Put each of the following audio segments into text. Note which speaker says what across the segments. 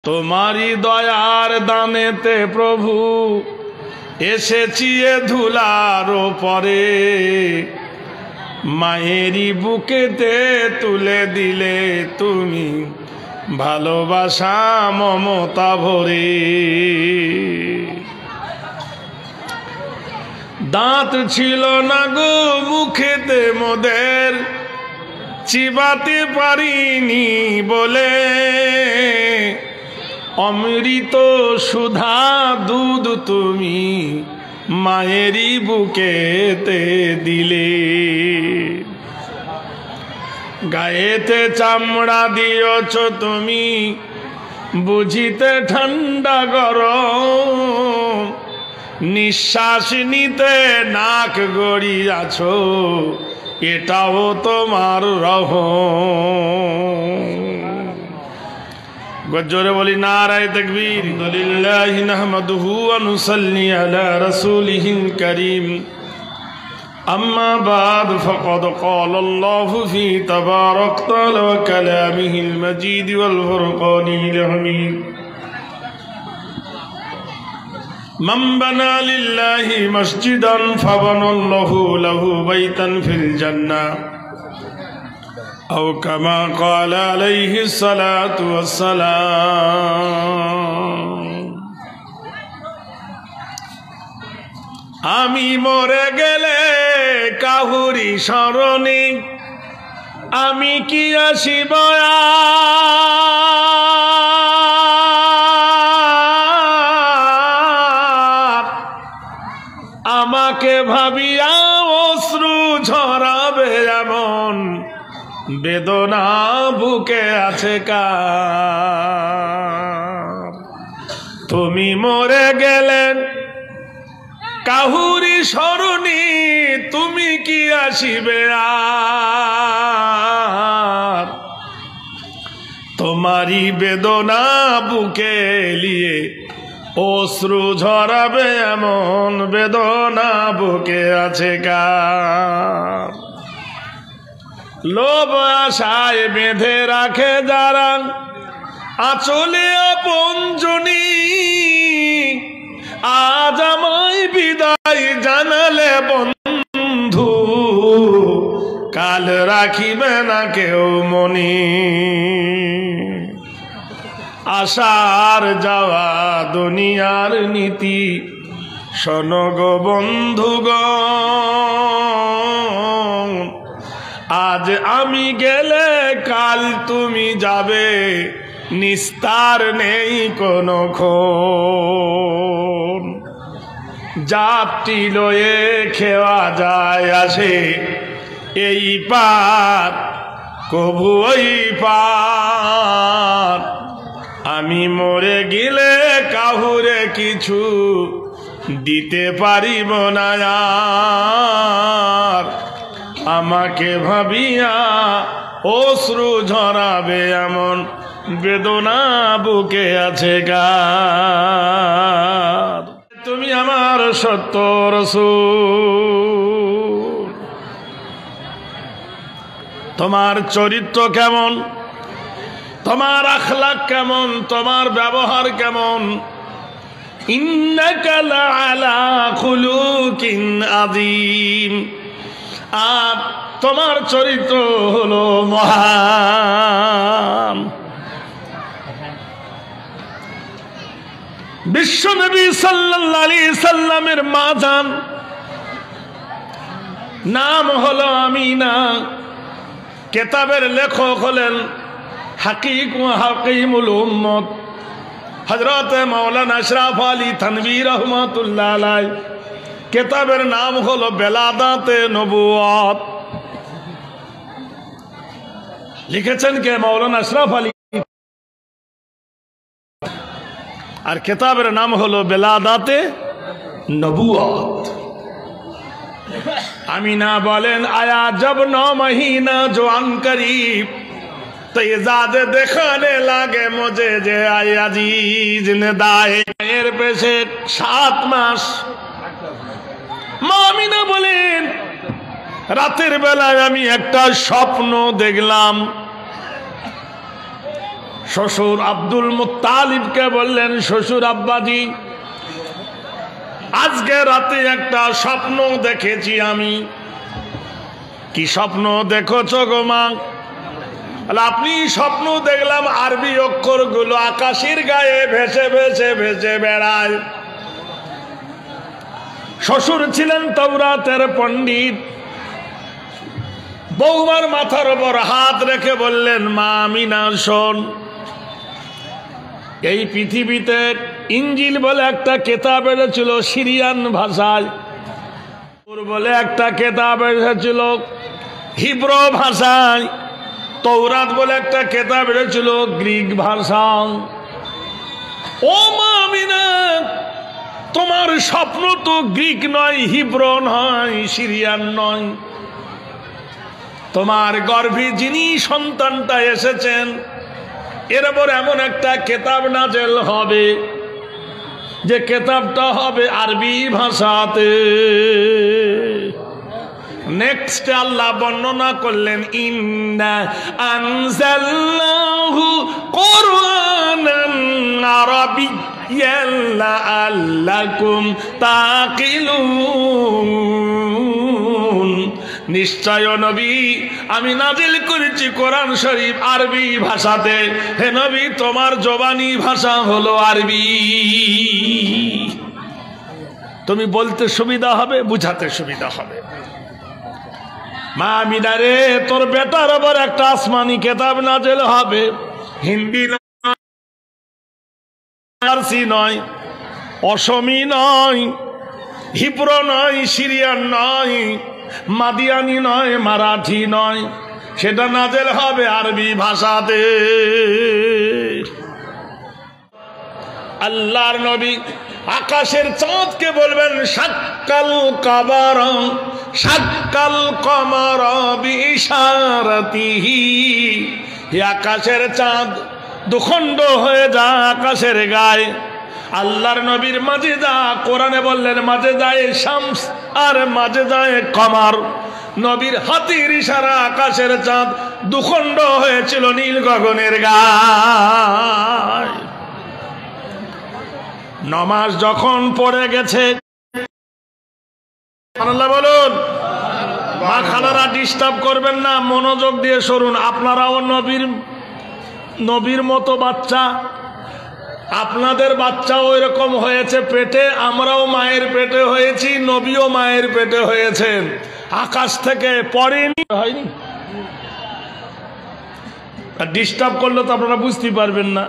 Speaker 1: তোমারি দয়ার দানেতে প্রভু এসেছি এ ধুলার পরে, মায়েরই বুকেতে তুলে দিলে তুমি ভালোবাসা মমতা ভরে। দাঁত ছিল না গো মুখেতে মোদের, চিবাতে পারিনি বলে, অমৃত সুধা দুধ তুমি মায়েরই বুকেতে দিলে। গায়েতে চামড়া দিয়েছ তুমি, বুঝিতে ঠান্ডা গরম, নিঃশ্বাস নিতে নাক গড়িয়াছ, এটাও তোমার রহম। জোরে বলি নারায়ে তাকবীর। লিল্লাহি নাহমাদুহু ওয়া নুসাল্লি আলা রাসূলিহিল কারীম। আম্মা বা'দ ফাকাদ ক্বালাল্লাহু ফী তাবারাকা ওয়া কালামিহিল মাজিদ ওয়াল ফুরকানিল হামিদ। মান বানা লিল্লাহি মসজিদান ফাবানাল্লাহু লাহু বাইতান ফিল জান্নাহ আও কামা ক্বালা আলাইহিস সালাতু ওয়াস সালাম। আমি মরে গেলে কাহুরি স্মরণে আমি কি আসিব, আমাকে ভাবিয়া অশ্রু ঝরাবে এমন বেদনা বুকে আছে কার। তুমি মরে গেলেন কাহুরি স্মরণে তুমি কি আসিবে আর, তোমারি বেদনা বুকে লিয়ে অশ্রু ঝরাবে এমন বেদনা বুকে আছে কার। লোভ আশায় বেঁধে রাখে যারা আঁচলে আপনজনী, আজ আমায় বিদায় জানালে বন্ধু, কাল রাখিবে না কেউ মনি। আশার যাওয়া দুনিয়ার নীতি, শোনো গো বন্ধুগণ, আজ আমি গেলে কাল তুমি যাবে, নিস্তার নেই কোনো ক্ষণ। যাত্রী লয়ে খেওয়া যায় আসে, এই পার কভু ওই পার। আমি মরে গেলে কাহুরে কিছু দিতে পারিব না আর, আমাকে ভাবিয়া অশ্রু ঝরাবে এমন বেদনা বুকে আছে গার। তুমি আমার সত্য রাসূল, তোমার চরিত্র কেমন, তোমার আখলাক কেমন, তোমার ব্যবহার কেমন। ইন্নাকা লাআলা খুলুকিন আযীম, আর তোমার চরিত্র হলো মহান। বিশ্বনবী সাল্লাল্লাহু আলাইহি সাল্লামের মা জান নাম হলো আমিনা। কিতাবের লেখক হলেন হাকিক ওয়া হাকিমুল উম্মত হযরত মাওলানা আশরাফ আলী থানভী রাহমাতুল্লাহ আলাইহি। কিতাবের নাম হলো বেলাদাতে নবুয়ত। লিখেছেন কে? মাওলানা আশরাফ আলী। আর কিতাবের নাম হলো বেলাদাতে নবুয়ত। আমিনা বলেন, আয়া জব 9 महीना जवान करीब, तो इजाद दिखाने लागे मुझे जे आय अजीज ने दाए এর পেছে 7 মাস। মা আমিনা বলেন, রাতের বেলায় আমি একটা স্বপ্ন দেখলাম। শ্বশুর আব্দুল মুত্তালিবকে বললেন, শ্বশুর আব্বাজি, আজকে রাতে একটা স্বপ্ন দেখেছি আমি। কি স্বপ্ন দেখেছ গো মা? আপনি স্বপ্ন দেখলাম আরবি অক্ষরগুলো আকাশের গায়ে ভেসে ভেসে ভেসে বেড়ায়। শ্বশুর ছিলেন তাওরাতের পণ্ডিত। বৌমার মাথার উপর হাত রেখে বললেন, মা আমিনা শোন, এই পৃথিবীতে ইঞ্জিল বলে একটা কেতাব এসেছিল সিরিয়ান ভাষায়, বলে একটা কেতাব এসেছিল হিব্রু ভাষায়, তৌরাত বলে একটা কেতাব এসেছিল গ্রিক ভাষায়। ও মা আমিনা, তোমার স্বপ্ন তো গ্রিক নয়, হিব্রু নয়, সিরিয়ান নয়। তোমার গর্ভে যিনি সন্তানটা এসেছেন এর উপর এমন একটা কেতাব নাজেল হবে যে কেতাবটা হবে আরবি ভাষাতে। নেক্সট আল্লাহ বর্ণনা করলেন, ইন্না আনজালনাহু কুরআনান আরাবিয়্যান লাআল্লাকুম তাকিলুন। নিশ্চয় নবী, আমি নাজিল করেছি কোরআন শরীফ আরবি ভাষাতে। হে নবী, তোমার জবানি ভাষা হলো আরবি। তুমি বলতে সুবিধা হবে, বুঝাতে সুবিধা হবে। মা আমিনা রে, তোর বেটার আবার একটা আসমানি কেতাব নাজিল হবে, হিন্দি নয়, ফারসি নয়, অসমী নয়, হিব্রু নয়, সিরিয়ান নয়, মাদিয়ানি নয়, মারাঠি নয়, সেটা নাজেল হবে আরবি ভাষাতে। আল্লাহর নবী আকাশের চাঁদকে বলবেন, শাক্কাল কমর, শাক্কাল কমর বিইশারাতিহি। আকাশের চাঁদ দুখণ্ড হয়ে যা আকাশের গায়ে। আল্লাহর নবীর মাঝে যা, কোরআনে বললেন মাঝে যায় শামস আর মাঝে যায় কমর। নবীর হাতের ইশারা আকাশের চাঁদ দুখণ্ড হয়েছিল নীল গগনের গায়ে। নমাজ যখন পড়ে গেছে, বলুন, মা খালারা ডিস্টার্ব করবেন না, মনোযোগ দিয়ে শুনুন। আপনারাও নবীর মতো বাচ্চা, আপনাদের বাচ্চাও এরকম হয়েছে পেটে, আমরাও মায়ের পেটে হয়েছি, নবীও মায়ের পেটে হয়েছেন, আকাশ থেকে পড়েনি, হয়নি। ডিস্টার্ব করলে তো আপনারা বুঝতে পারবেন না।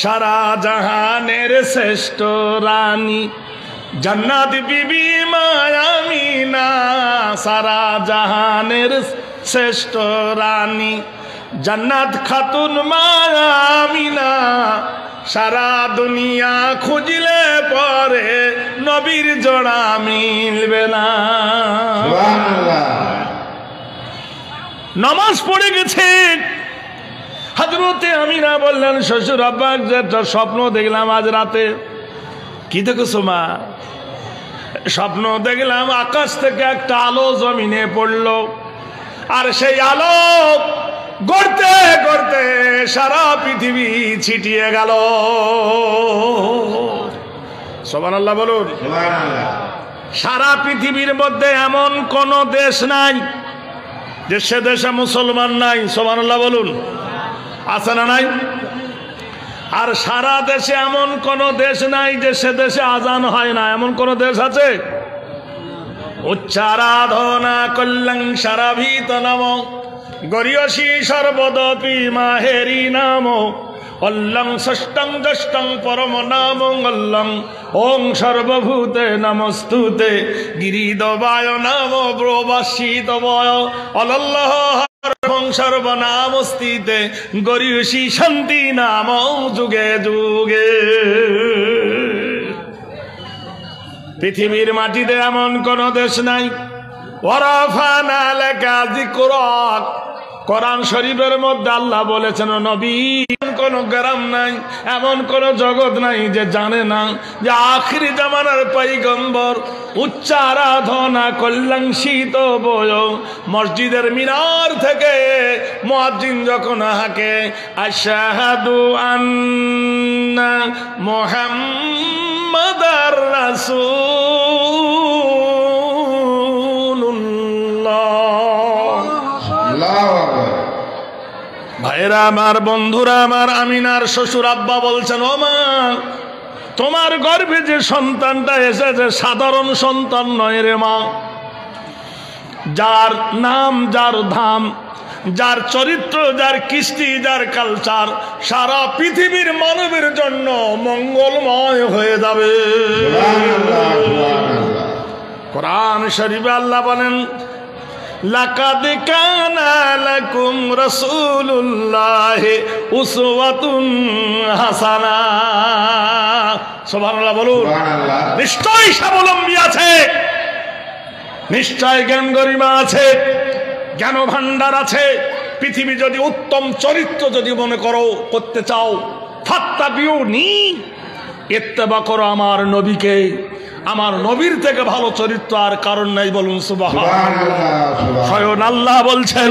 Speaker 1: সারা জাহানের শ্রেষ্ঠ রানী জান্নাত বিবি মা আমিনা, সারা জাহানের শ্রেষ্ঠ রানী জান্নাত খাতুন মা আমিনা। সারা দুনিয়া খুঁজলে পরে নবীর জোড়া মিলবে না। নামাজ পড়ে গেছে, হযরতে আমিনা বললেন, শ্বশুর আব্বা, একটা স্বপ্ন দেখলাম আজ রাতে। কি দেখেছো মা? স্বপ্ন দেখলাম আকাশ থেকে একটা আলো জমিনে পড়লো, আর সেই আলো গড়তে গড়তে সারা পৃথিবী ছিটিয়ে গেল। সুবহানাল্লাহ বলুন। সারা পৃথিবীর মধ্যে এমন কোন দেশ নাই যে সে দেশে মুসলমান নাই। সুবহানাল্লাহ বলুন। আছে না নাই? আর সারা দেশে এমন কোন দেশ নাই যে সে দেশে আজান হয় না। এমন কোন দেশ আছে? উচ্চারাধনা কল্যাং সারাভিত নাম গরিয়সী সর্বদপি মাহেরি নাম অল্লং ষষ্ঠং জ্যেষ্ঠং পরম নাম অল্লং ওং সর্বভূতে নমস্তুতে গিরিদবায় নাম ব্রবাসিত বয় অলল্লহ সর্বনামস্তিতে গরিয়সী শান্তি নাম যুগে যুগে। পৃথিবীর মাটিতে এমন কোন দেশ নাই। ওয়ারাফানা লাকা যিকরাক, কোরআন শরীফের মধ্যে আল্লাহ বলেছেন, নবী কোন কোনো গ্রাম নাই, এমন কোনো জগৎ নাই যে জানে না যে আখিরি জামানার পয়গম্বর উচ্চ আরাধনা কল্যাণশীত বয় মসজিদের মিনার থেকে মুয়াজ্জিন যখন হাঁকে আশহাদু আন্না মুহাম্মাদার রাসূলুল্লাহ। ভাইরা আমার, বন্ধুরা আমার, আমিনার শ্বশুর আব্বা বলছেন, ও মা, তোমার গর্ভে যে সন্তানটা এসেছে সাধারণ সন্তান নয় রে মা। যার নাম, যার ধাম, যার চরিত্র, যার কৃষ্টি, যার কালচার সারা পৃথিবীর মানবের জন্য মঙ্গলময় হয়ে যাবে। কোরআন শরীফে আল্লাহ বলেন, লাকাদ কানা লাকুম রাসূলুল্লাহি উসওয়াতুন হাসানা। সুবহানাল্লাহ বলুন। নিশ্চয় স্বাবলম্বী আছে, নিশ্চয় জ্ঞান গরিমা আছে, জ্ঞান ভান্ডার আছে। পৃথিবী যদি উত্তম চরিত্র যদি মনে করো করতে চাও, ফাত্তাবিউনি, ইত্তেবা করো আমার নবীকে। আমার নবীর থেকে ভালো চরিত্র আর কারণ নাই, বলুন সুবহানাল্লাহ। স্বয়ং আল্লাহ বলছেন,